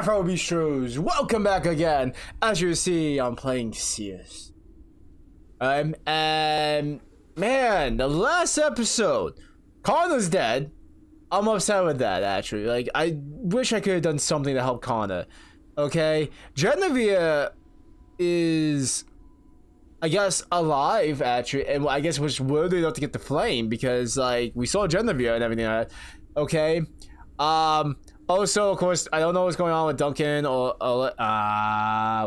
Bistros, welcome back again. As you see, I'm playing Seers. And man, the last episode, Connor's dead. I'm upset with that, actually. Like, I wish I could have done something to help Connor. Okay, Genevieve is, I guess, alive, actually, and I guess was worthy enough to get the flame because, like, we saw Genevieve and everything like that. Okay, also, of course, I don't know what's going on with Duncan or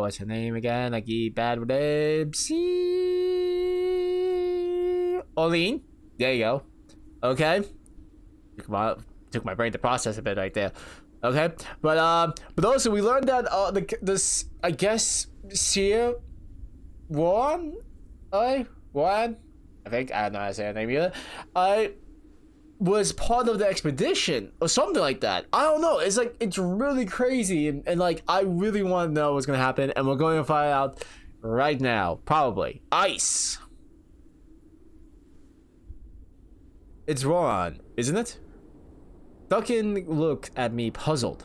what's her name again? Like, bad with names. Oline. There you go. Okay. Took my brain to process a bit right there. Okay, but also we learned that this, I guess, Seer Juan, I think, I don't know how to say her name either. Was part of the expedition or something like that. I don't know. It's like, it's really crazy, and like, I really want to know what's gonna happen, and we're going to find out right now. Probably ice. It's Ron, isn't it? Duncan looked at me puzzled.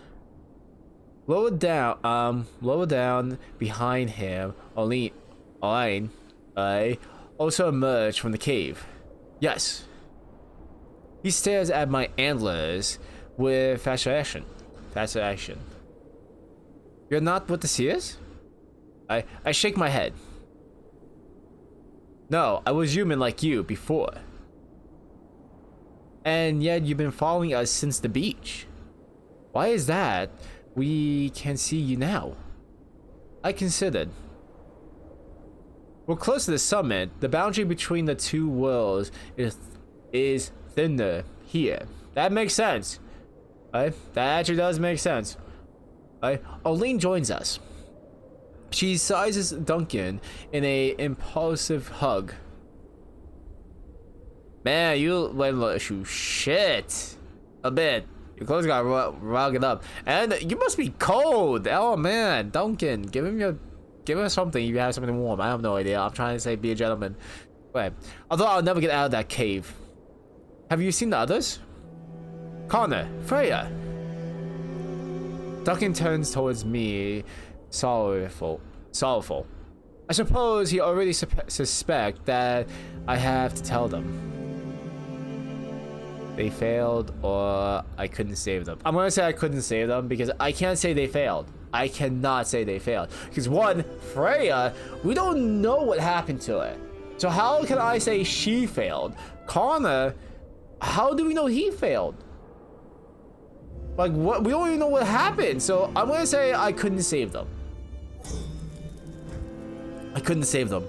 Lower down behind him, Oline, also emerged from the cave. Yes. He stares at my antlers with fascination. You're not with the Seers? I shake my head. No, I was human like you before. And yet you've been following us since the beach. Why is that? We can see you now. I considered. We're close to the summit. The boundary between the two worlds is thinner here. That makes sense. Right? That actually does make sense. Right? Oline joins us. She sizes Duncan in a impulsive hug. Man, you went shit a bit. Your clothes got rugged up, and you must be cold. Oh man, Duncan, give him something. If you have something warm, I have no idea. I'm trying to say be a gentleman. Wait, although I'll never get out of that cave. Have you seen the others? Connor, Freya. Duncan turns towards me, sorrowful. I suppose he already suspect that I have to tell them. They failed, or I couldn't save them. I'm gonna say I couldn't save them because I can't say they failed. I cannot say they failed. Because one, Freya, we don't know what happened to her. So how can I say she failed? Connor, how do we know he failed? Like, what? We don't even know what happened. So I'm gonna say I couldn't save them. I couldn't save them.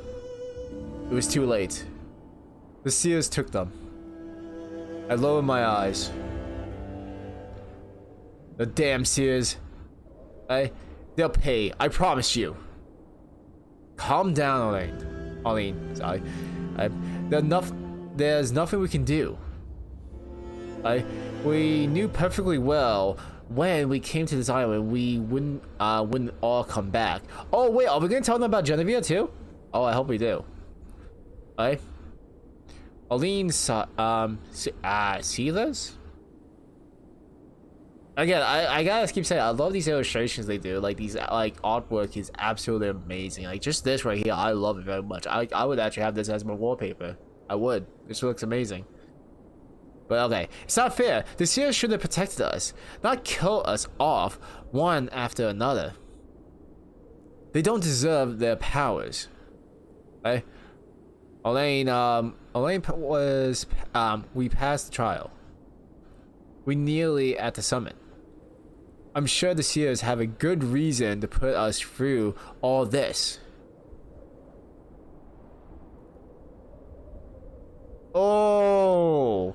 It was too late. The Seers took them. I lowered my eyes. The damn Seers. They'll pay. I promise you. Calm down, Oline. Sorry. There's nothing we can do. We knew perfectly well when we came to this island we wouldn't all come back. Oh wait, are we gonna tell them about Genevieve too? Oh, I hope we do. Oline see this? Again, I gotta keep saying I love these illustrations they do. Like, these artwork is absolutely amazing. Like, just this right here, I love it very much. I would actually have this as my wallpaper. I would. This looks amazing. But okay, it's not fair. The Seers should have protected us, not kill us off one after another. They don't deserve their powers. Oline was, we passed the trial. We nearly at the summit. I'm sure the Seers have a good reason to put us through all this. Oh.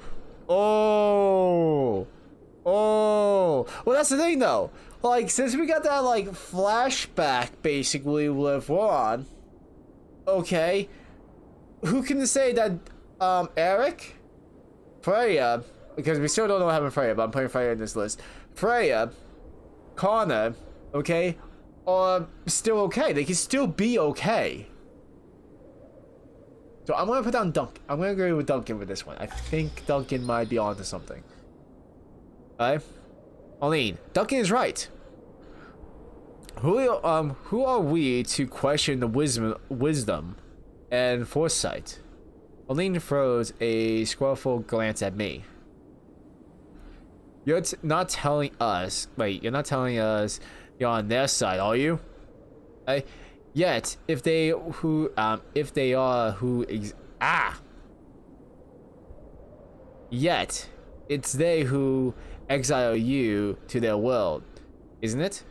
Well, that's the thing though. Like, since we got that like flashback basically with Ron, okay, who can say that Eric, Freya, because we still don't know what happened to Freya, but I'm putting Freya in this list. Freya, Connor, okay, are still okay. They can still be okay. So I'm gonna put down Duncan. I'm gonna agree with Duncan with this one. I think Duncan might be onto something. Oline, Duncan is right. Who are we to question the wisdom and foresight? Aline throws a scornful glance at me. You're not telling us. Wait, you're not telling us you're on their side, are you? Yet, if they are who Yet, it's they who exile you to their world, isn't it?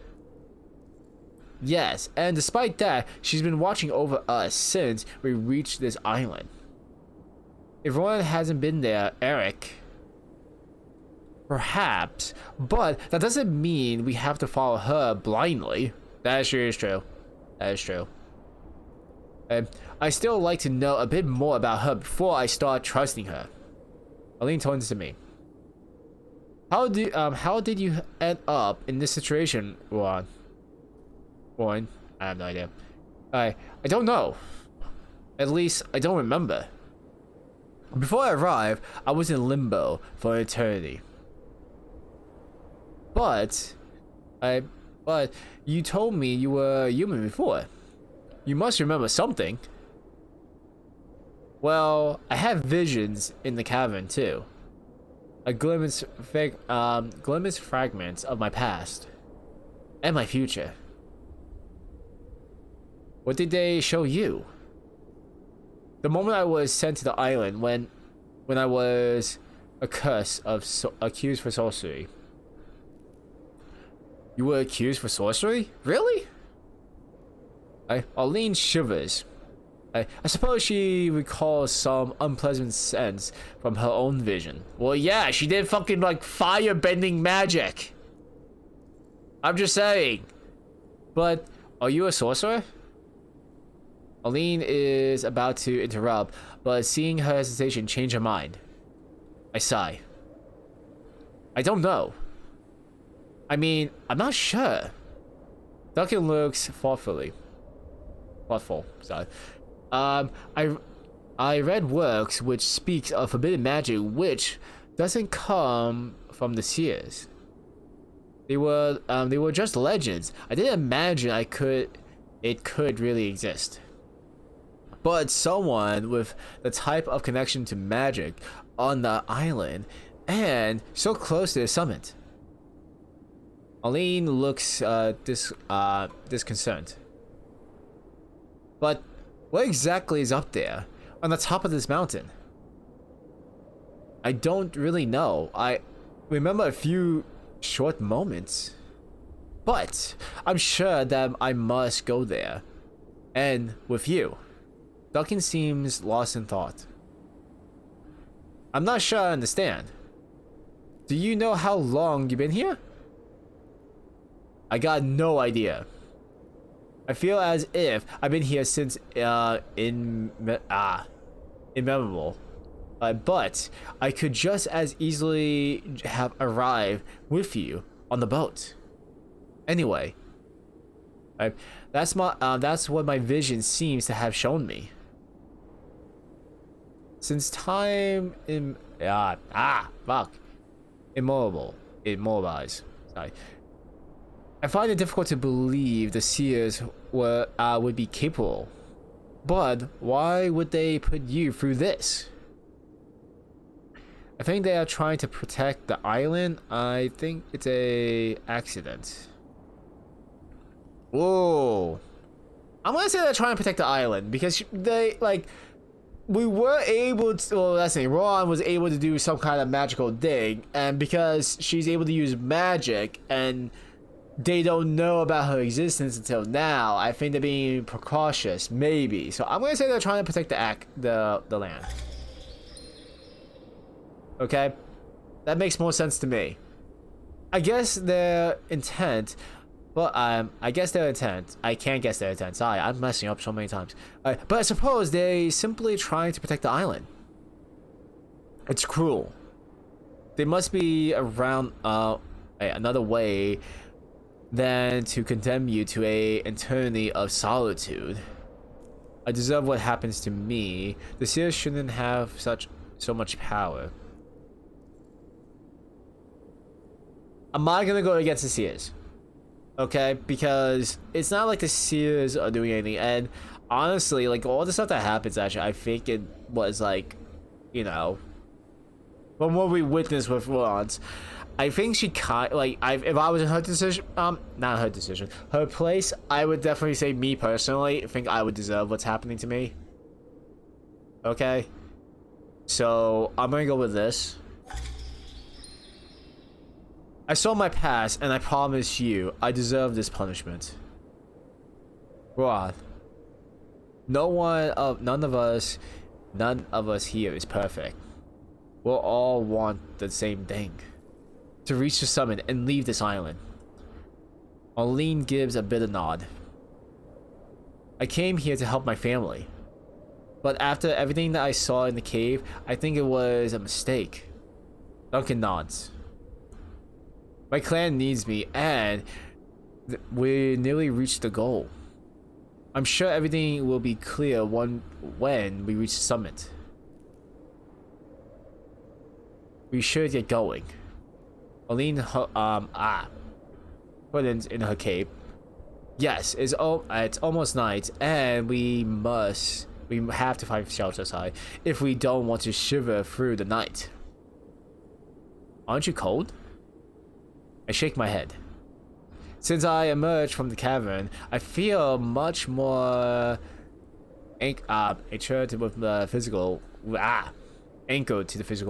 Yes, and despite that, she's been watching over us since we reached this island. If Rowan hasn't been there, Eric, perhaps, but that doesn't mean we have to follow her blindly. That sure is true. That is true. I still like to know a bit more about her before I start trusting her. Aline turns to me. How did you end up in this situation, Ron? Warren, I have no idea. I don't know. At least I don't remember. Before I arrived, I was in limbo for eternity. But you told me you were human before. You must remember something. Well, I have visions in the cavern too. A glimpse fragments of my past and my future. What did they show you? The moment I was sent to the island when I was accused for sorcery. You were accused for sorcery? Really? Aline shivers. I suppose she recalls some unpleasant sense from her own vision. Well, yeah, she did fucking like fire-bending magic. I'm just saying. But are you a sorcerer? Aline is about to interrupt, but seeing her hesitation change her mind. I sigh. I don't know. I mean, I'm not sure. Duncan looks thoughtful. Sorry. I read works which speaks of forbidden magic, which doesn't come from the Seers. They were just legends. I didn't imagine it could really exist. But someone with the type of connection to magic on the island and so close to the summit. Aline looks disconcerted. But what exactly is up there on the top of this mountain? I don't really know. I remember a few short moments, but I'm sure that I must go there. And with you. Duncan seems lost in thought. I'm not sure I understand. Do you know how long you've been here? I got no idea. I feel as if I've been here since immemorable. But I could just as easily have arrived with you on the boat. Anyway, that's what my vision seems to have shown me. Since time immobilized. Sorry. I find it difficult to believe the Seers would be capable. But why would they put you through this? I think they are trying to protect the island. I think it's a accident. Whoa. I'm gonna say they're trying to protect the island because they we were able to, well, let's say Ron was able to do some kind of magical thing, and because she's able to use magic and they don't know about her existence until now, I think they're being precautious, maybe. So I'm gonna say they're trying to protect the land. Okay, that makes more sense to me. I guess their intent. But I can't guess their intent. Sorry, I'm messing up so many times. But I suppose they simply trying to protect the island. It's cruel. They must be around another way than to condemn you to a eternity of solitude. I deserve what happens to me. The Seers shouldn't have so much power. I'm not gonna go against the Seers. Okay, because it's not like the Seers are doing anything, and honestly, like all the stuff that happens, actually, I think it was like, you know, from what we witnessed with Ron's, I think she like if I was in her decision, not her decision, her place, I would definitely say, me personally, think I would deserve what's happening to me. Okay, so I'm gonna go with this. I saw my past, and I promise you, I deserve this punishment. Rod, none of us here is perfect. We'll all want the same thing: to reach the summit and leave this island. Arlene gives a bitter nod. I came here to help my family, but after everything that I saw in the cave, I think it was a mistake. Duncan nods. My clan needs me, and we nearly reached the goal. I'm sure everything will be clear when we reach the summit. We should get going. Aline, put in her cape. Yes, it's almost night, and we have to find shelter side if we don't want to shiver through the night. Aren't you cold? I shake my head. Since I emerged from the cavern, I feel much more anchored to the physical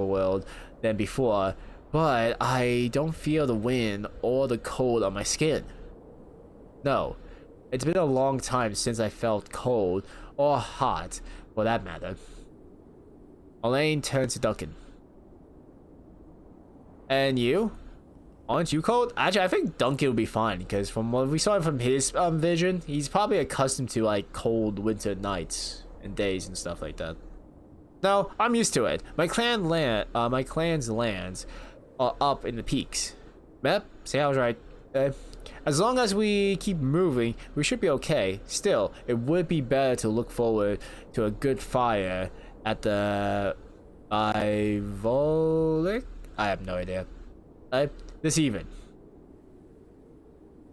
world than before, but I don't feel the wind or the cold on my skin. No, it's been a long time since I felt cold or hot, for that matter. Elaine turns to Duncan. And you? Aren't you cold? Actually, I think Duncan will be fine, because from what we saw from his vision, he's probably accustomed to like cold winter nights and days and stuff like that. No, I'm used to it. My clan's lands are up in the peaks. Yep, see, I was right. As long as we keep moving, we should be okay. Still, it would be better to look forward to a good fire at the Ivolic? I have no idea. This evening.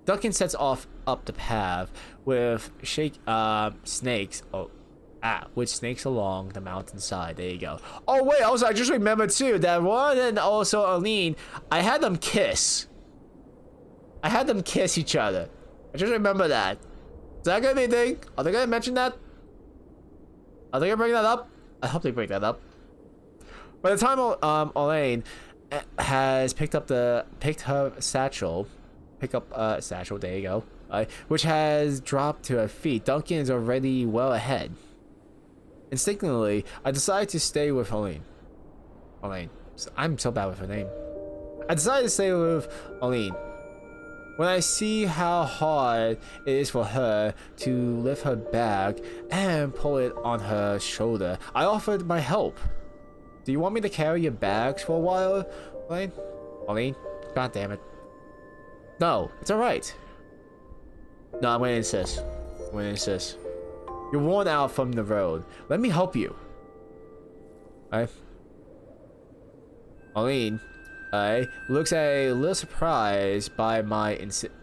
Duncan sets off up the path with snakes. With snakes along the mountainside. There you go. Oh wait, also I just remembered too that Ron and also Aline, I had them kiss. I had them kiss each other. I just remember that. Is that gonna be a thing? Are they gonna mention that? Are they gonna bring that up? I hope they bring that up. By the time Elaine has picked up her satchel, there you go, which has dropped to her feet, Duncan is already well ahead. Instinctively, I decided to stay with Elaine. I'm so bad with her name. I decided to stay with Elaine. When I see how hard it is for her to lift her bag and pull it on her shoulder, I offered my help. Do you want me to carry your bags for a while, Elaine? Elaine? God damn it. No, it's alright. No, I'm gonna insist. You're worn out from the road. Let me help you. Elaine, looks a little surprised by my insistence.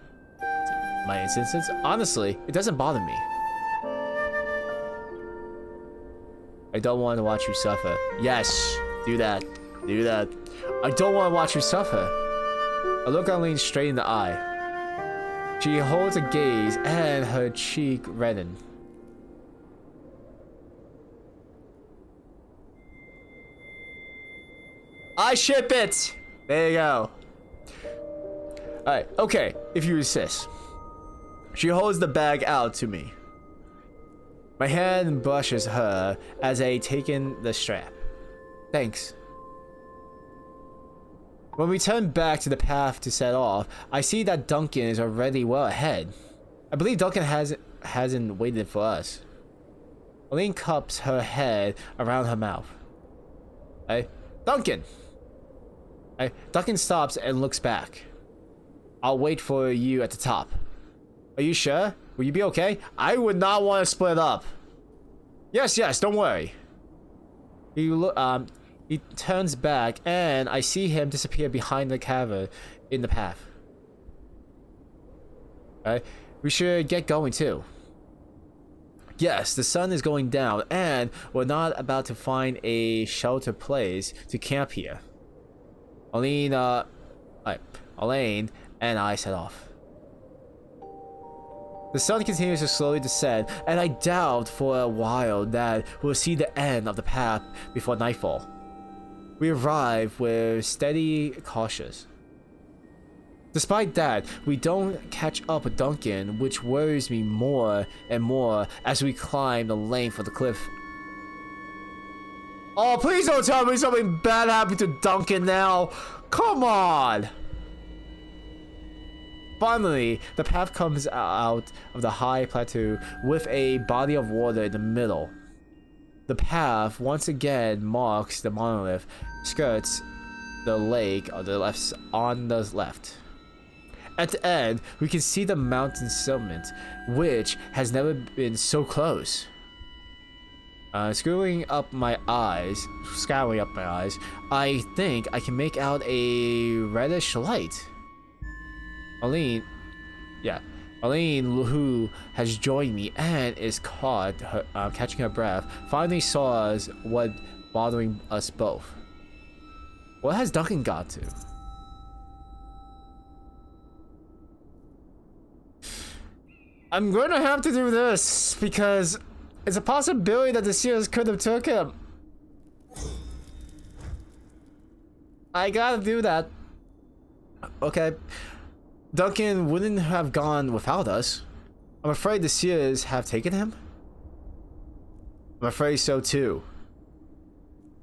Honestly, it doesn't bother me. I don't want to watch you suffer. Yes, do that. I don't want to watch you suffer. I look Elaine straight in the eye. She holds a gaze and her cheek reddened. I ship it! There you go. Alright, okay, if you insist. She holds the bag out to me. My hand brushes her as I take in the strap. Thanks. When we turn back to the path to set off, I see that Duncan is already well ahead. I believe Duncan hasn't waited for us. Elaine cups her head around her mouth. Hey, Duncan! Duncan stops and looks back. I'll wait for you at the top. Are you sure? Will you be okay? I would not want to split up. Yes, don't worry. He turns back and I see him disappear behind the cavern in the path. Okay, we should get going too. Yes, the sun is going down, and we're not about to find a shelter place to camp here. Elaine and I set off. The sun continues to slowly descend, and I doubt for a while that we'll see the end of the path before nightfall. We arrive with steady cautious. Despite that, we don't catch up with Duncan, which worries me more and more as we climb the length of the cliff. Oh, please don't tell me something bad happened to Duncan now. Come on. Finally, the path comes out of the high plateau with a body of water in the middle. The path once again marks the monolith, skirts the lake on the left. At the end, we can see the mountain summit, which has never been so close. Screwing up my eyes, I think I can make out a reddish light. Elaine, who has joined me and is catching her breath, finally saw us what bothering us both. What has Duncan got to? I'm going to have to do this because it's a possibility that the Seers could have took him. I gotta do that. Okay. Duncan wouldn't have gone without us. I'm afraid the Seers have taken him. I'm afraid so too.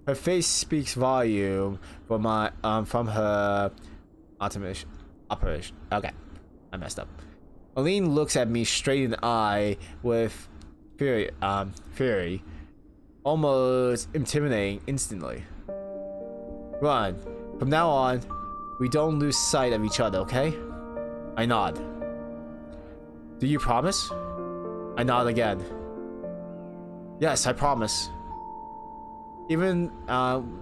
Her face speaks volume from her operation. Okay, I messed up. Aline looks at me straight in the eye with fury, almost intimidating instantly. Run. From now on, we don't lose sight of each other, okay? I nod. Do you promise? I nod again. Yes, I promise. Even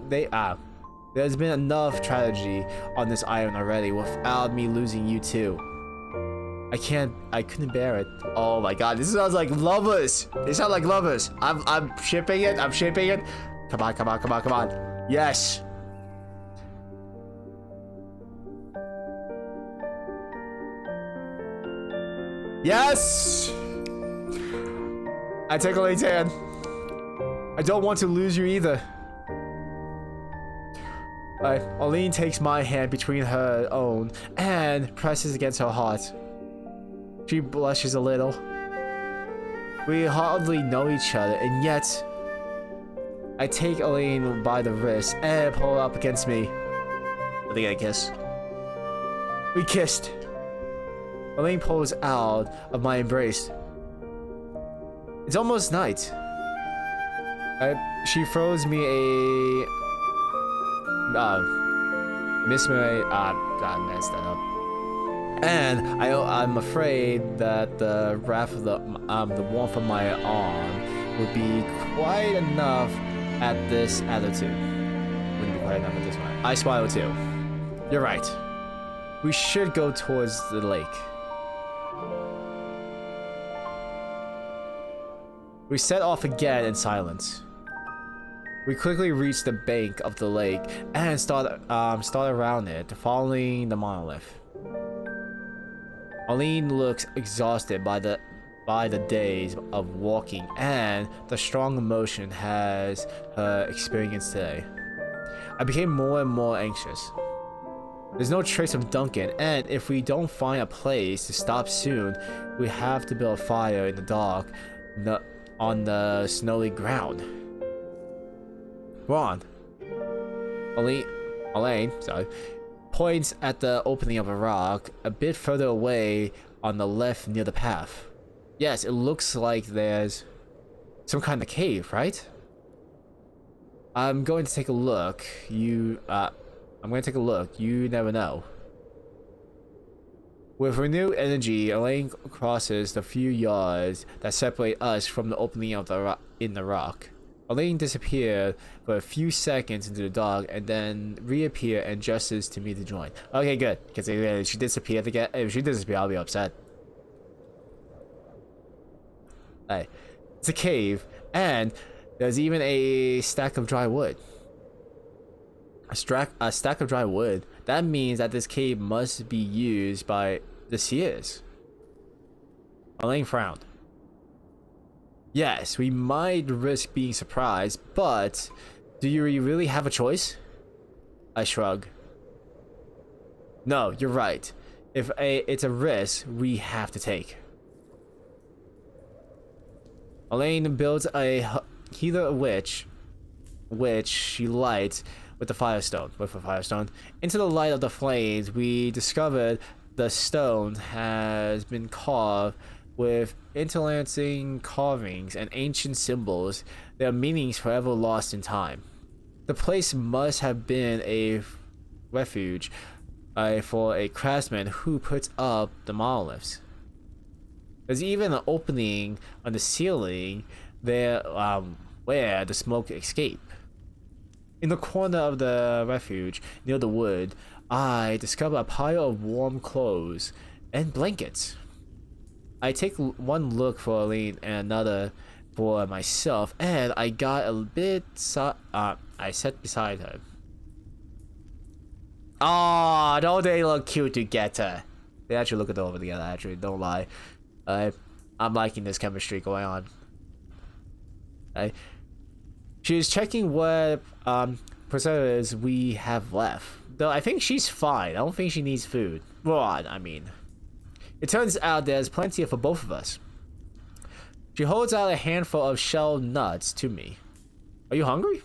there's been enough tragedy on this island already without me losing you too. I couldn't bear it. Oh my god, this sounds like lovers. They sound like lovers. I'm shipping it. I'm shipping it. Come on, come on, come on, come on. Yes. Yes. I take Elaine's hand. I don't want to lose you either. Aline takes my hand between her own and presses against her heart. She blushes a little. We hardly know each other, and yet I take Elaine by the wrist and pull her up against me. Are they gonna kiss? We kissed. Elaine pulls out of my embrace. It's almost night. She throws me a Miss Mary. I messed that up. And I'm afraid that the wrath of the warmth of my arm would be quite enough at this attitude. Wouldn't be quite enough at this one. I smile too. You're right. We should go towards the lake. We set off again in silence. We quickly reach the bank of the lake and start around it, following the monolith. Aline looks exhausted by the days of walking and the strong emotion has her experienced today. I became more and more anxious. There's no trace of Duncan, and if we don't find a place to stop soon, we have to build a fire in the dark on the snowy ground. Ron. Elaine, points at the opening of a rock a bit further away on the left near the path. Yes, it looks like there's some kind of cave, right? I'm going to take a look. I'm going to take a look. You never know. With renewed energy, Elaine crosses the few yards that separate us from the opening of the rock. Elaine disappeared for a few seconds into the dark and then reappeared and gestures to me to join. Okay, good. Because if she disappeared again, if she disappeared, I'll be upset. Hey, it's a cave, and there's even a stack of dry wood. A stack of dry wood. That means that this cave must be used by the Seers. Elaine frowned. Yes, we might risk being surprised, but do you really have a choice? I shrug. No, you're right. It's a risk we have to take. Elaine builds a healer which she lights with a firestone. Into the light of the flames, we discovered the stone has been carved with interlacing carvings and ancient symbols, their meanings forever lost in time. The place must have been a refuge for a craftsman who puts up the monoliths. There's even an opening on the ceiling there where the smoke escaped. In the corner of the refuge, near the wood, I discover a pile of warm clothes and blankets. I take one look for Aline and another for myself, and I got a bit I sat beside her. Oh, don't they look cute together? They actually look over together, actually, don't lie. I'm liking this chemistry going on. She's checking what preservatives we have left. Though I think she's fine. I don't think she needs food. Well, I mean. It turns out there's plenty for both of us. She holds out a handful of shelled nuts to me. Are you hungry?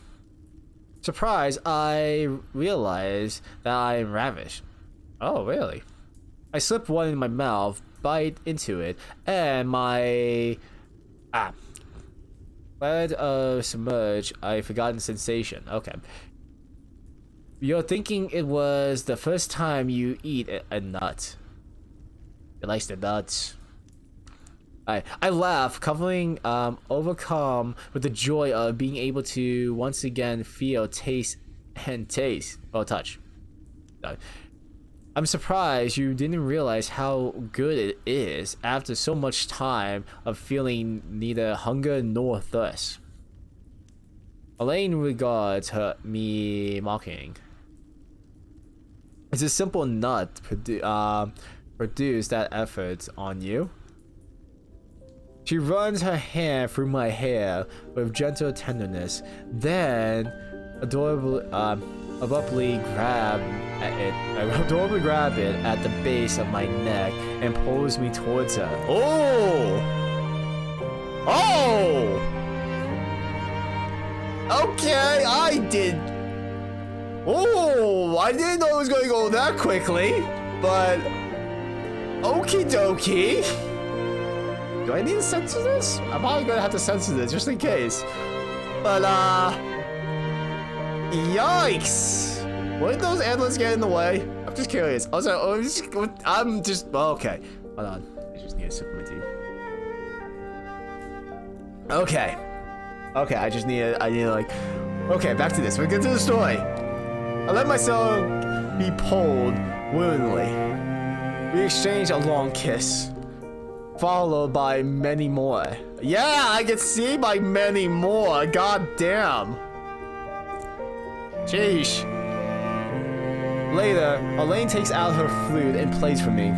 Surprised, I realize that I am ravished. Oh, really? I slip one in my mouth, bite into it, and my blood submerge a forgotten sensation. Okay. You're thinking it was the first time you eat a nut. It likes the nuts. I laugh, overcome with the joy of being able to once again feel, taste, and touch. I'm surprised you didn't realize how good it is after so much time of feeling neither hunger nor thirst. Elaine regards me mocking. It's a simple nut produce that effort on you? She runs her hand through my hair with gentle tenderness, then abruptly grab it at the base of my neck and pulls me towards her. Oh! Oh! Okay, I didn't know it was going to go that quickly, but okie dokie. Do I need to censor this? I'm probably gonna have to censor this just in case. But yikes! Wouldn't those antlers get in the way? I'm just curious. Also, I'm just okay. Hold on. I just need a sip of my tea. Okay. Okay, I need to like. Okay, back to this. We'll get to the story. I let myself be pulled willingly. We exchanged a long kiss, followed by many more. Yeah, I can see by many more. God damn. Sheesh. Later, Elaine takes out her flute and plays for me.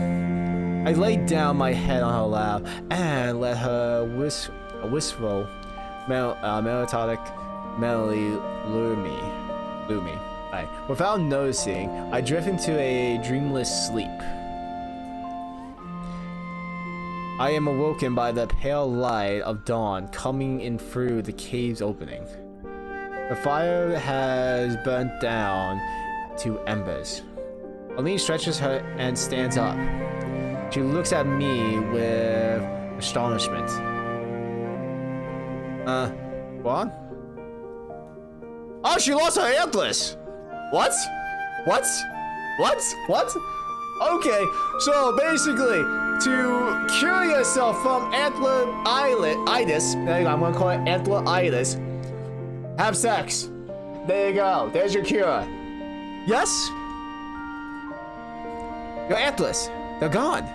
I laid down my head on her lap and let her wistful, melancholic melody lure me. Without noticing, I drift into a dreamless sleep. I am awoken by the pale light of dawn coming in through the cave's opening. The fire has burnt down to embers. Aline stretches her and stands up. She looks at me with astonishment. What? Oh, she lost her antlers! What? Okay, so basically, to cure yourself from antleritis, there you go, I'm gonna call it antleritis, have sex. There you go, there's your cure. Yes? Your antlers, they're gone.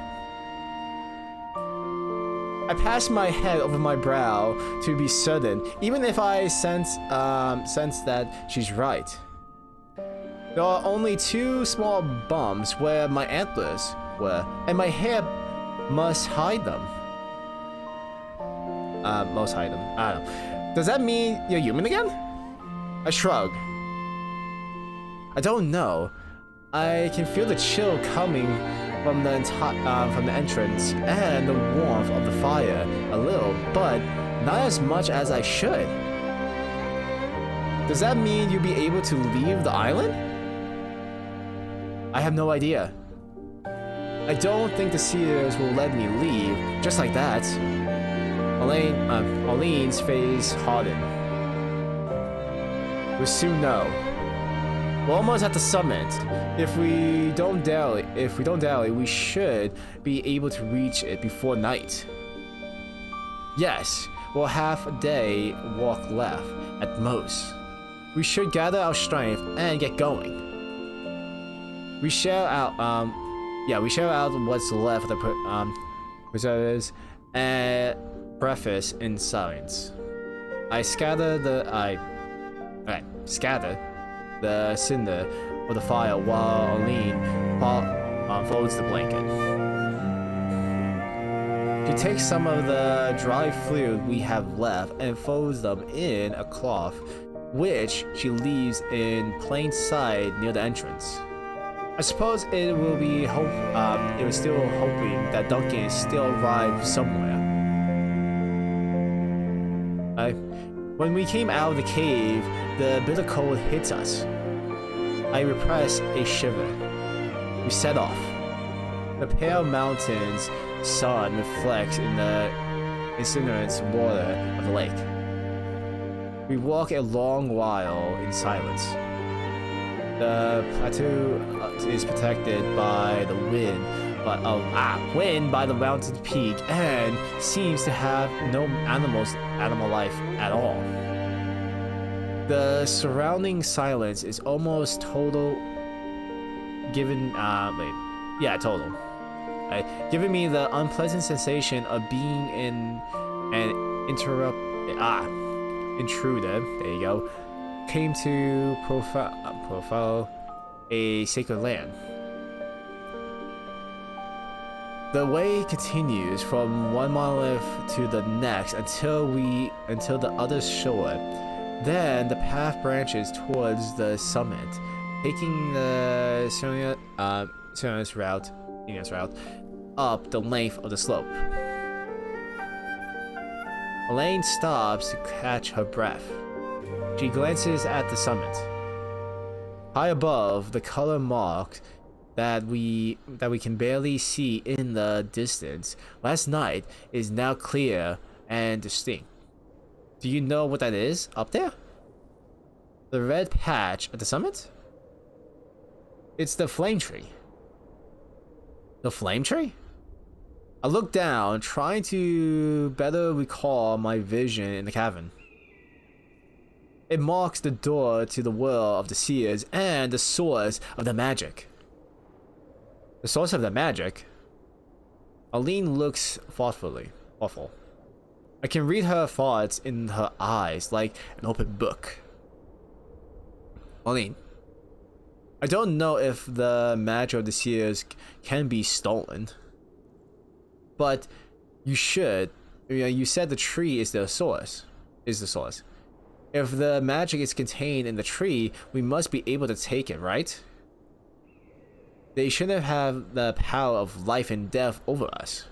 I pass my head over my brow to be certain, even if I sense that she's right. There are only 2 small bumps where my antlers were, and my hair must hide them. Most hide them. I don't know. Does that mean you're human again? I shrug. I don't know. I can feel the chill coming from the entrance and the warmth of the fire a little, but not as much as I should. Does that mean you'll be able to leave the island? I have no idea. I don't think the Seers will let me leave just like that. Arlene's face hardened. We'll soon know. We're almost at the summit. If we don't dally, we should be able to reach it before night. Yes, we'll have a day walk left at most. We should gather our strength and get going. We share out what's left of the preserves and breakfast in silence. I scatter the cinder of the fire while Arlene folds the blanket. She takes some of the dry fluid we have left and folds them in a cloth, which she leaves in plain sight near the entrance. I suppose it will be it was still hoping that Duncan still arrived somewhere. When we came out of the cave, the bitter cold hits us. I repress a shiver. We set off. The pale mountain's sun reflects in the incinerant water of the lake. We walk a long while in silence. The plateau is protected by the wind by the mountain peak, and seems to have no animal life at all. The surrounding silence is almost total, giving me the unpleasant sensation of being in an intruder. There you go. Came to profile a sacred land. The way continues from one monolith to the next until the other shore. Then the path branches towards the summit, taking the Seers route up the length of the slope. Elaine stops to catch her breath. She glances at the summit. High above, the color marks that we can barely see in the distance last night is now clear and distinct. Do you know what that is up there? The red patch at the summit? It's the flame tree. The flame tree? I look down, trying to better recall my vision in the cavern. It marks the door to the world of the Seers and the source of the magic. The source of the magic? Arlene looks thoughtful. I can read her thoughts in her eyes like an open book. Arlene, I don't know if the magic of the Seers can be stolen, but you said the tree is the source. If the magic is contained in the tree, we must be able to take it, right? They shouldn't have the power of life and death over us.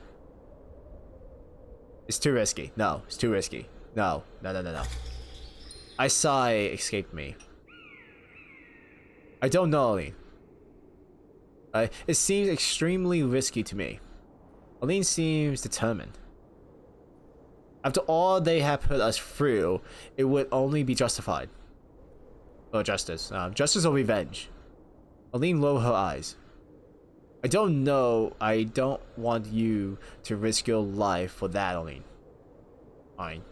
It's too risky. No, it's too risky. No. A sigh escaped me. I don't know, Arlene. It seems extremely risky to me. Arlene seems determined. After all they have put us through, it would only be justified. Or justice. Justice or revenge. Arlene lowered her eyes. I don't know. I don't want you to risk your life for that, Arlene. Fine.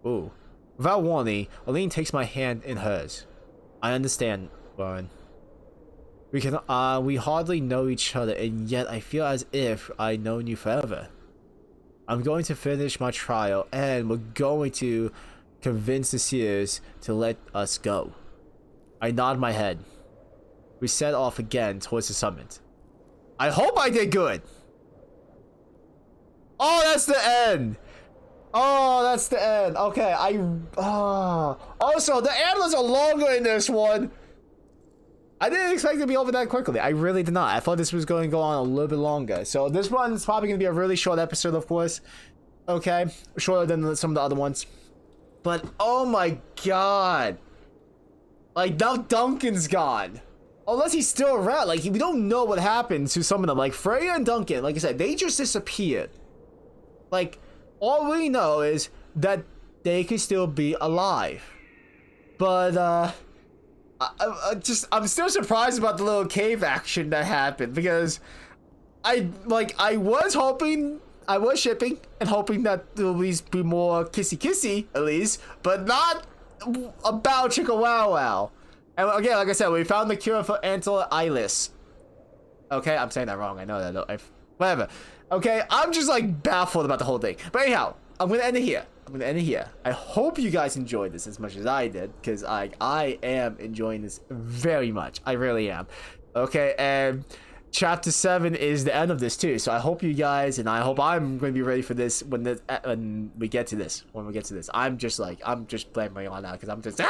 Ooh. Without warning, Arlene takes my hand in hers. I understand, Lauren. We hardly know each other, and yet I feel as if I've known you forever. I'm going to finish my trial, and we're going to convince the Seers to let us go. I nod my head. We set off again towards the summit. I hope I did good. Oh, that's the end. Oh, that's the end. Okay, also, the antlers are longer in this one. I didn't expect it to be over that quickly. I really did not. I thought this was going to go on a little bit longer. So this one is probably going to be a really short episode, of course. Okay, shorter than some of the other ones. But, oh my god. Like, now Duncan's gone. Unless he's still around. Like, we don't know what happened to some of them. Like, Freya and Duncan, like I said, they just disappeared. Like, all we know is that they could still be alive. But, I'm still surprised about the little cave action that happened. Because, I was shipping and hoping that there will at least be more kissy, at least. But not about Chicka Wow Wow. And again, like I said, we found the cure for antler-itis. Okay, I'm saying that wrong. I know that. Whatever. Okay, I'm just like baffled about the whole thing. But anyhow, I'm gonna end it here. I hope you guys enjoyed this as much as I did, because I am enjoying this very much. I really am. Okay, and Chapter 7 is the end of this too. So I hope you guys, and I hope I'm going to be ready for this when we get to this. I'm just blabbering on now because I'm just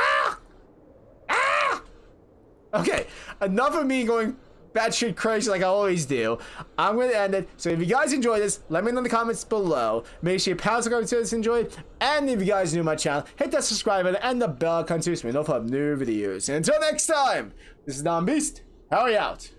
Okay, enough of me going batshit crazy like I always do. I'm going to end it. So if you guys enjoyed this, let me know in the comments below. Make sure you pound subscribe if you enjoyed. And if you guys are new to my channel, hit that subscribe button and the bell icon too so you know if I have new videos. And until next time, this is DomBeast. Hurry out.